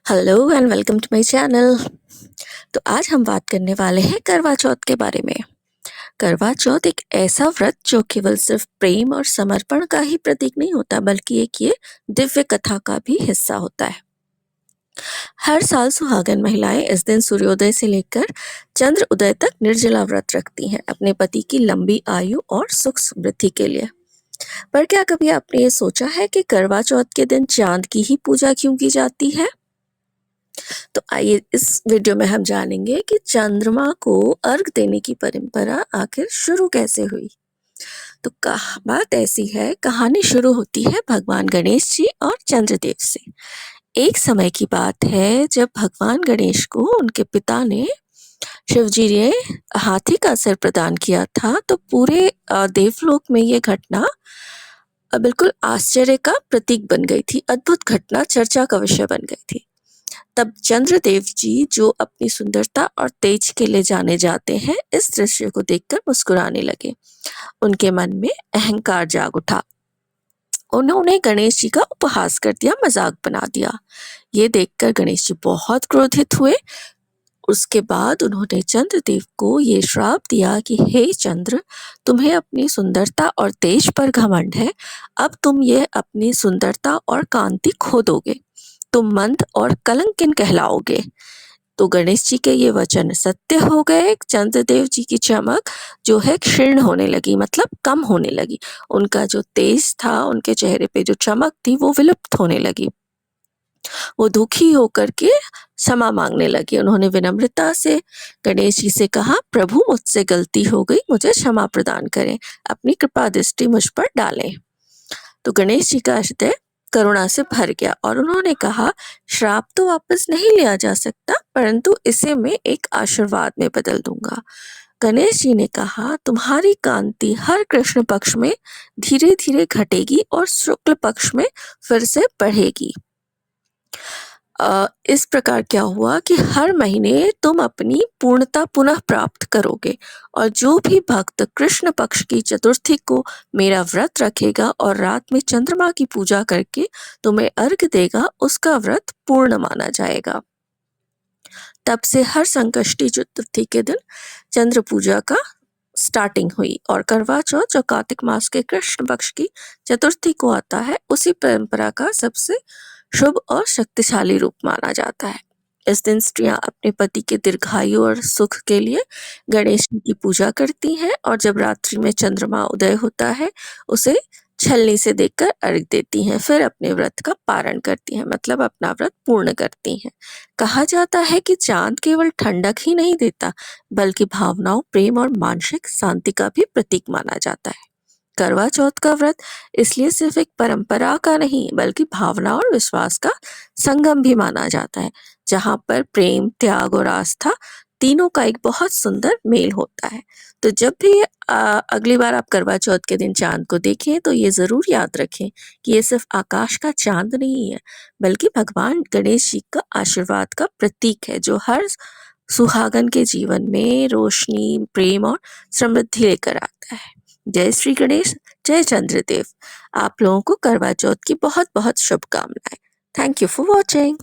Hello and welcome to my channel. तो आज हम बात करने वाले हैं करवा चौथ के बारे में। करवा चौथ एक ऐसा व्रत जो केवल सिर्फ प्रेम और समर्पण का ही प्रतीक नहीं होता, बल्कि एक ये दिव्य कथा का भी हिस्सा होता है। हर साल सुहागन महिलाएं इस दिन सूर्योदय से लेकर चंद्र उदय तक निर्जला व्रत रखती हैं, अपने पति की लंबी आयु और सुख समृद्धि के लिए। पर क्या कभी आपने ये सोचा है कि करवा चौथ के दिन चांद की ही पूजा क्यों की जाती है? तो आइए इस वीडियो में हम जानेंगे कि चंद्रमा को अर्घ देने की परंपरा आखिर शुरू कैसे हुई। तो बात ऐसी है, कहानी शुरू होती है भगवान गणेश जी और चंद्रदेव से। एक समय की बात है जब भगवान गणेश को उनके पिता ने शिव जी ने हाथी का सिर प्रदान किया था, तो पूरे देवलोक में ये घटना बिल्कुल आश्चर्य का प्रतीक बन गई थी। अद्भुत घटना चर्चा का विषय बन गई थी। तब चंद्रदेव जी, जो अपनी सुंदरता और तेज के लिए जाने जाते हैं, इस दृश्य को देखकर मुस्कुराने लगे। उनके मन में अहंकार जाग उठा। उन्होंने गणेश जी का उपहास कर दिया, मजाक बना दिया। ये देखकर गणेश जी बहुत क्रोधित हुए। उसके बाद उन्होंने चंद्रदेव को ये श्राप दिया कि हे चंद्र, तुम्हें अपनी सुंदरता और तेज पर घमंड है। अब तुम ये अपनी सुंदरता और कांति खो दोगे, तुम मंद और कलंकिन कहलाओगे। तो गणेश जी के ये वचन सत्य हो गए। चंद्रदेव जी की चमक जो है क्षीण होने लगी, मतलब कम होने लगी। उनका जो तेज था, उनके चेहरे पे जो चमक थी, वो विलुप्त होने लगी। वो दुखी होकर के क्षमा मांगने लगे। उन्होंने विनम्रता से गणेश जी से कहा, प्रभु मुझसे गलती हो गई, मुझे क्षमा प्रदान करें, अपनी कृपा दृष्टि मुझ पर डालें। तो गणेश जी का हृदय करुणा से भर गया और उन्होंने कहा, श्राप तो वापस नहीं लिया जा सकता, परंतु इसे मैं एक आशीर्वाद में बदल दूंगा। गणेश जी ने कहा, तुम्हारी कांति हर कृष्ण पक्ष में धीरे धीरे घटेगी और शुक्ल पक्ष में फिर से बढ़ेगी। इस प्रकार क्या हुआ कि हर महीने तुम अपनी पूर्णता पुनः प्राप्त करोगे, और जो भी भक्त कृष्ण पक्ष की चतुर्थी को मेरा व्रत रखेगा और रात में चंद्रमा की पूजा करके तुम्हें अर्घ देगा, उसका व्रत पूर्ण माना जाएगा। तब से हर संकष्टी चतुर्थी के दिन चंद्र पूजा का स्टार्टिंग हुई, और करवा चौथ जो कार्तिक मास के कृष्ण पक्ष की चतुर्थी को आता है, उसी परंपरा का सबसे शुभ और शक्तिशाली रूप माना जाता है। इस दिन स्त्रियां अपने पति के दीर्घायु और सुख के लिए गणेश जी की पूजा करती हैं, और जब रात्रि में चंद्रमा उदय होता है, उसे छलनी से देखकर अर्घ देती हैं, फिर अपने व्रत का पारण करती हैं, मतलब अपना व्रत पूर्ण करती हैं। कहा जाता है कि चांद केवल ठंडक ही नहीं देता, बल्कि भावनाओं, प्रेम और मानसिक शांति का भी प्रतीक माना जाता है। करवा चौथ का व्रत इसलिए सिर्फ एक परंपरा का नहीं, बल्कि भावना और विश्वास का संगम भी माना जाता है, जहाँ पर प्रेम, त्याग और आस्था तीनों का एक बहुत सुंदर मेल होता है। तो जब भी अगली बार आप करवा चौथ के दिन चांद को देखें, तो ये जरूर याद रखें कि ये सिर्फ आकाश का चांद नहीं है, बल्कि भगवान गणेश जी का आशीर्वाद का प्रतीक है, जो हर सुहागन के जीवन में रोशनी, प्रेम और समृद्धि लेकर आता है। जय श्री गणेश, जय चंद्रदेव। आप लोगों को करवा चौथ की बहुत बहुत शुभकामनाएं। Thank you for watching.